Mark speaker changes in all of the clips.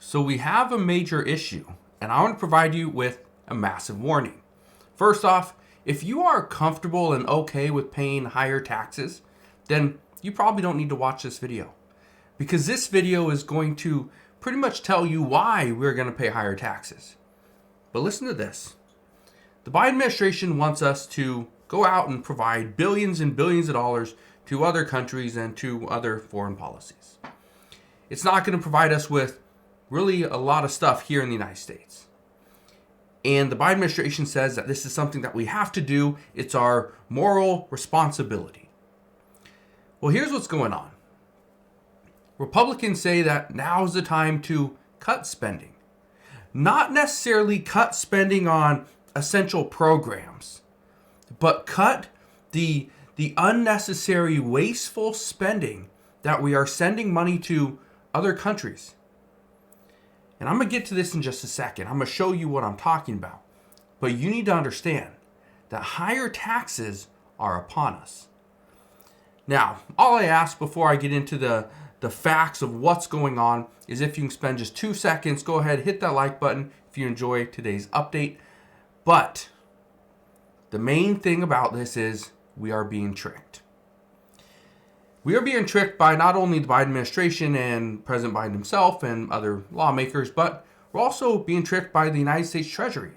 Speaker 1: So we have a major issue, and I want to provide you with a massive warning. First off, if you are comfortable and okay with paying higher taxes, then you probably don't need to watch this video. Because this video is going to pretty much tell you why we're going to pay higher taxes. But listen to this. The Biden administration wants us to go out and provide billions and billions of dollars to other countries and to other foreign policies. It's not going to provide us with really a lot of stuff here in the United States. And the Biden administration says that this is something that we have to do. It's our moral responsibility. Well, here's what's going on. Republicans say that now is the time to cut spending. Not necessarily cut spending on essential programs, but cut the unnecessary wasteful spending that we are sending money to other countries. And I'm going to get to this in just a second. I'm going to show you what I'm talking about. But you need to understand that higher taxes are upon us. Now, all I ask before I get into the facts of what's going on is if you can spend just 2 seconds, go ahead, hit that like button if you enjoy today's update. But the main thing about this is we are being tricked. We are being tricked by not only the Biden administration and President Biden himself and other lawmakers, but we're also being tricked by the United States Treasury.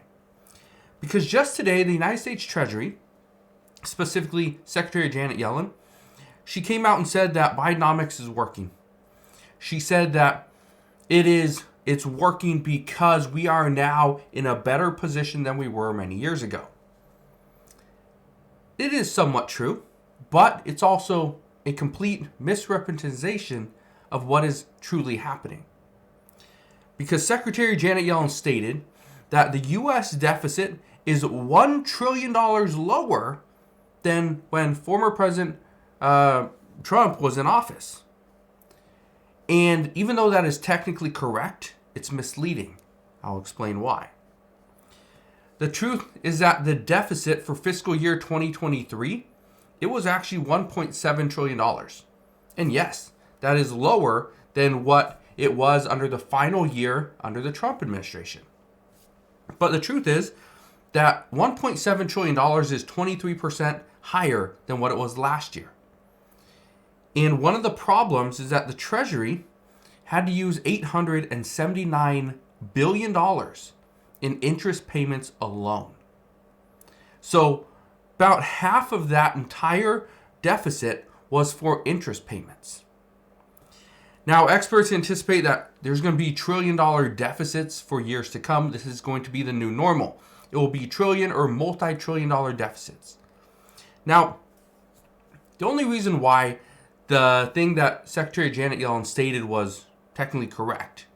Speaker 1: Because just today, the United States Treasury, specifically Secretary Janet Yellen, she came out and said that Bidenomics is working. She said that it's working because we are now in a better position than we were many years ago. It is somewhat true, but it's also a complete misrepresentation of what is truly happening. Because Secretary Janet Yellen stated that the U.S. deficit is $1 trillion lower than when former President Trump was in office. And even though that is technically correct, it's misleading. I'll explain why. The truth is that the deficit for fiscal year 2023, it was actually $1.7 trillion. And yes, that is lower than what it was under the final year under the Trump administration. But the truth is that $1.7 trillion is 23% higher than what it was last year. And one of the problems is that the Treasury had to use $879 billion in interest payments alone. So about half of that entire deficit was for interest payments. Now, experts anticipate that there's going to be trillion-dollar deficits for years to come. This is going to be the new normal. It will be trillion or multi-trillion-dollar deficits. Now, the only reason why the thing that Secretary Janet Yellen stated was technically correct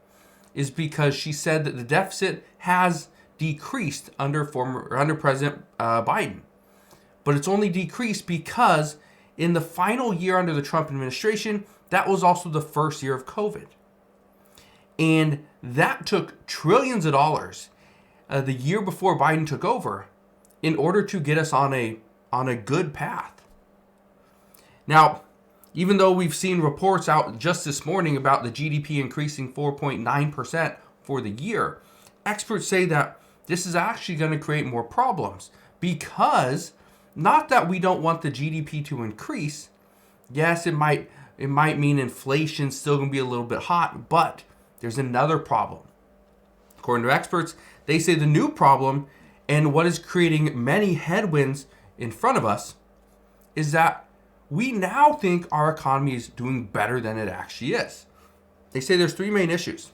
Speaker 1: is because she said that the deficit has decreased under President Biden. But it's only decreased because in the final year under the Trump administration, that was also the first year of COVID. And that took trillions of dollars the year before Biden took over in order to get us on a good path. Now, even though we've seen reports out just this morning about the GDP increasing 4.9% for the year, experts say that this is actually going to create more problems because not that we don't want the GDP to increase. Yes, it might mean inflation's still going to be a little bit hot, but there's another problem. According to experts, they say the new problem and what is creating many headwinds in front of us is that we now think our economy is doing better than it actually is. They say there's 3 main issues.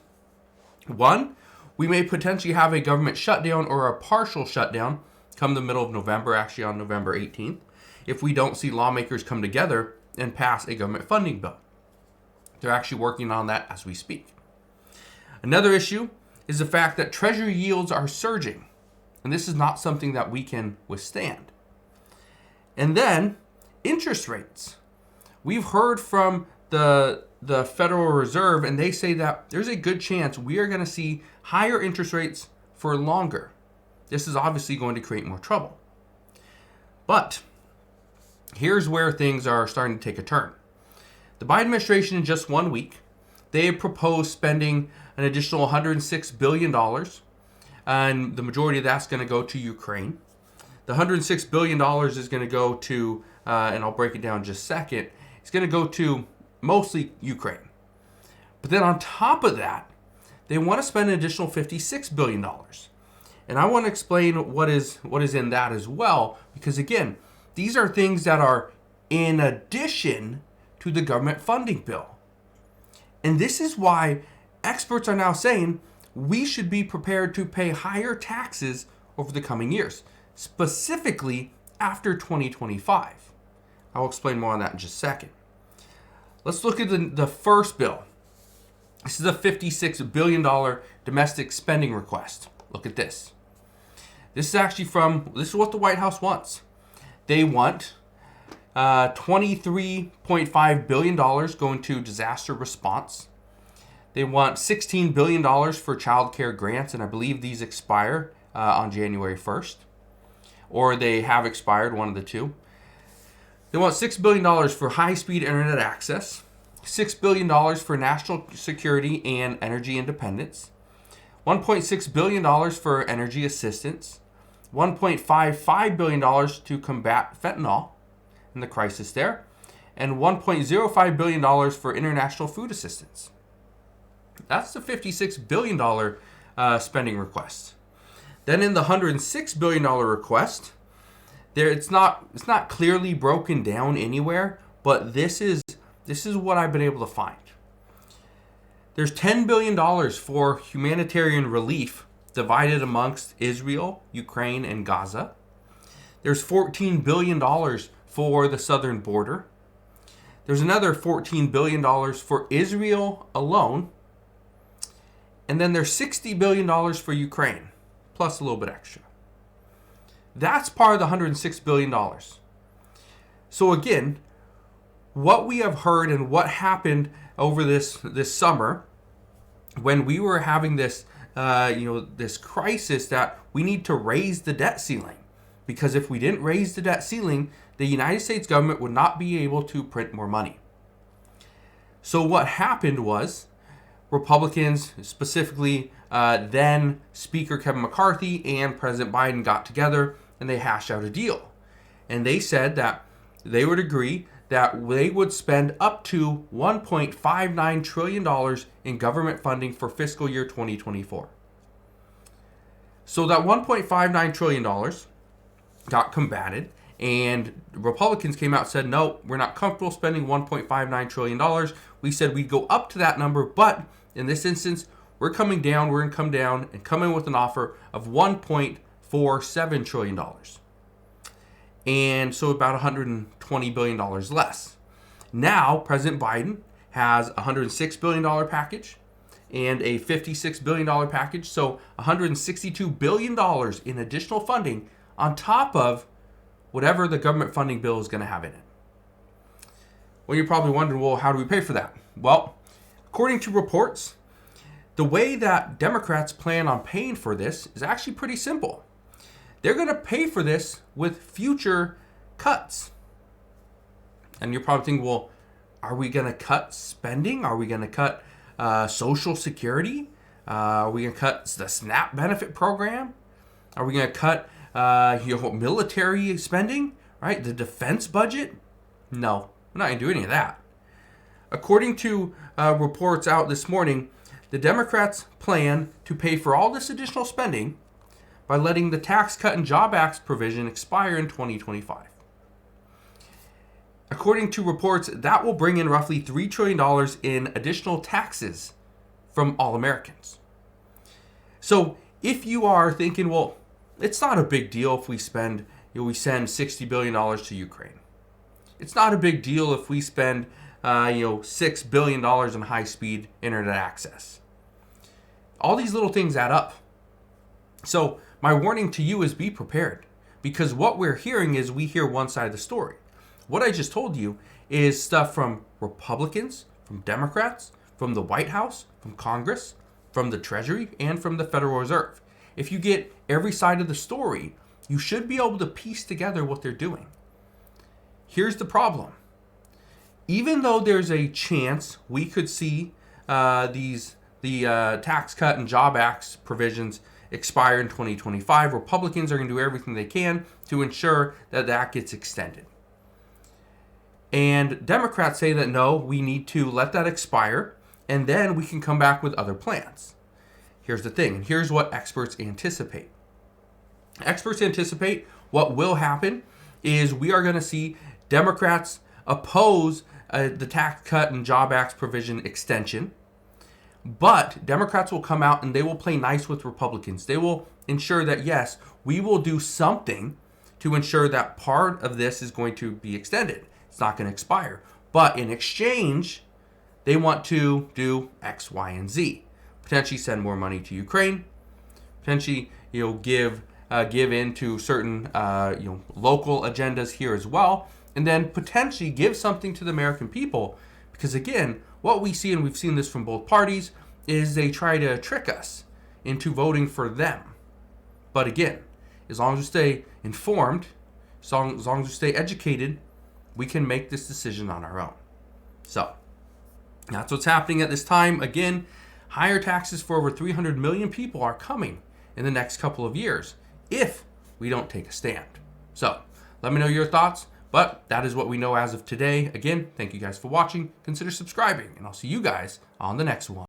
Speaker 1: 1, we may potentially have a government shutdown or a partial shutdown come the middle of November, actually on November 18th, if we don't see lawmakers come together and pass a government funding bill. They're actually working on that as we speak. Another issue is the fact that Treasury yields are surging, and this is not something that we can withstand. And then interest rates. We've heard from the Federal Reserve, and they say that there's a good chance we are going to see higher interest rates for longer. This is obviously going to create more trouble. But here's where things are starting to take a turn. The Biden administration, in just 1 week, they have proposed spending an additional $106 billion, and the majority of that's going to go to Ukraine. The $106 billion is going to go to, and I'll break it down in just a second, it's going to go to mostly Ukraine. But then on top of that, they want to spend an additional $56 billion. And I want to explain what is in that as well, because again, these are things that are in addition to the government funding bill. And this is why experts are now saying we should be prepared to pay higher taxes over the coming years, specifically after 2025. I'll explain more on that in just a second. Let's look at the first bill. This is a $56 billion domestic spending request. Look at this. This is actually this is what the White House wants. They want $23.5 billion going to disaster response. They want $16 billion for child care grants, and I believe these expire on January 1st. Or they have expired, one of the two. They want $6 billion for high-speed internet access, $6 billion for national security and energy independence, $1.6 billion for energy assistance, $1.55 billion to combat fentanyl and the crisis there, and $1.05 billion for international food assistance. That's the $56 billion spending request. Then in the $106 billion request, it's not clearly broken down anywhere, but this is what I've been able to find. There's $10 billion for humanitarian relief divided amongst Israel, Ukraine, and Gaza. There's $14 billion for the southern border. There's another $14 billion for Israel alone. And then there's $60 billion for Ukraine, plus a little bit extra. That's part of the $106 billion. So again, what we have heard and what happened over this summer when we were having this this crisis that we need to raise the debt ceiling. Because if we didn't raise the debt ceiling, the United States government would not be able to print more money. So what happened was Republicans, specifically then Speaker Kevin McCarthy and President Biden, got together and they hashed out a deal. And they said that they would agree that they would spend up to $1.59 trillion in government funding for fiscal year 2024. So that $1.59 trillion got combated, and Republicans came out and said, no, we're not comfortable spending $1.59 trillion. We said we'd go up to that number, but in this instance, we're coming down, we're going to come down and come in with an offer of $1.47 trillion. And so about $120 billion less. Now, President Biden has a $106 billion package and a $56 billion package. So $162 billion in additional funding on top of whatever the government funding bill is going to have in it. Well, you're probably wondering, well, how do we pay for that? Well, according to reports, the way that Democrats plan on paying for this is actually pretty simple. They're going to pay for this with future cuts. And you're probably thinking, well, are we going to cut spending? Are we going to cut Social Security? Are we going to cut the SNAP benefit program? Are we going to cut military spending? Right? The defense budget? No, we're not going to do any of that. According to reports out this morning, the Democrats plan to pay for all this additional spending by letting the Tax Cut and Job Act provision expire in 2025. According to reports, that will bring in roughly $3 trillion in additional taxes from all Americans. So if you are thinking, well, it's not a big deal if we send $60 billion to Ukraine. It's not a big deal if we spend $6 billion in high-speed internet access. All these little things add up. So my warning to you is be prepared, because what we're hearing is we hear one side of the story. What I just told you is stuff from Republicans, from Democrats, from the White House, from Congress, from the Treasury, and from the Federal Reserve. If you get every side of the story, you should be able to piece together what they're doing. Here's the problem. Even though there's a chance we could see these the Tax Cut and Job Act provisions expire in 2025, Republicans are going to do everything they can to ensure that that gets extended. And Democrats say that no, we need to let that expire, and then we can come back with other plans. Here's the thing, and here's what experts anticipate. Experts anticipate what will happen is we are going to see Democrats oppose the Tax Cut and Job Act provision extension, but Democrats will come out and they will play nice with Republicans. They will ensure that, yes, we will do something to ensure that part of this is going to be extended. It's not going to expire. But in exchange, they want to do X, Y, and Z. Potentially send more money to Ukraine. Potentially, give in to certain, local agendas here as well. And then potentially give something to the American people. Because again, what we see, and we've seen this from both parties, is they try to trick us into voting for them. But again, as long as we stay informed, as long as we stay educated, we can make this decision on our own. So, that's what's happening at this time. Again, higher taxes for over 300 million people are coming in the next couple of years if we don't take a stand. So, let me know your thoughts. But that is what we know as of today. Again, thank you guys for watching. Consider subscribing, and I'll see you guys on the next one.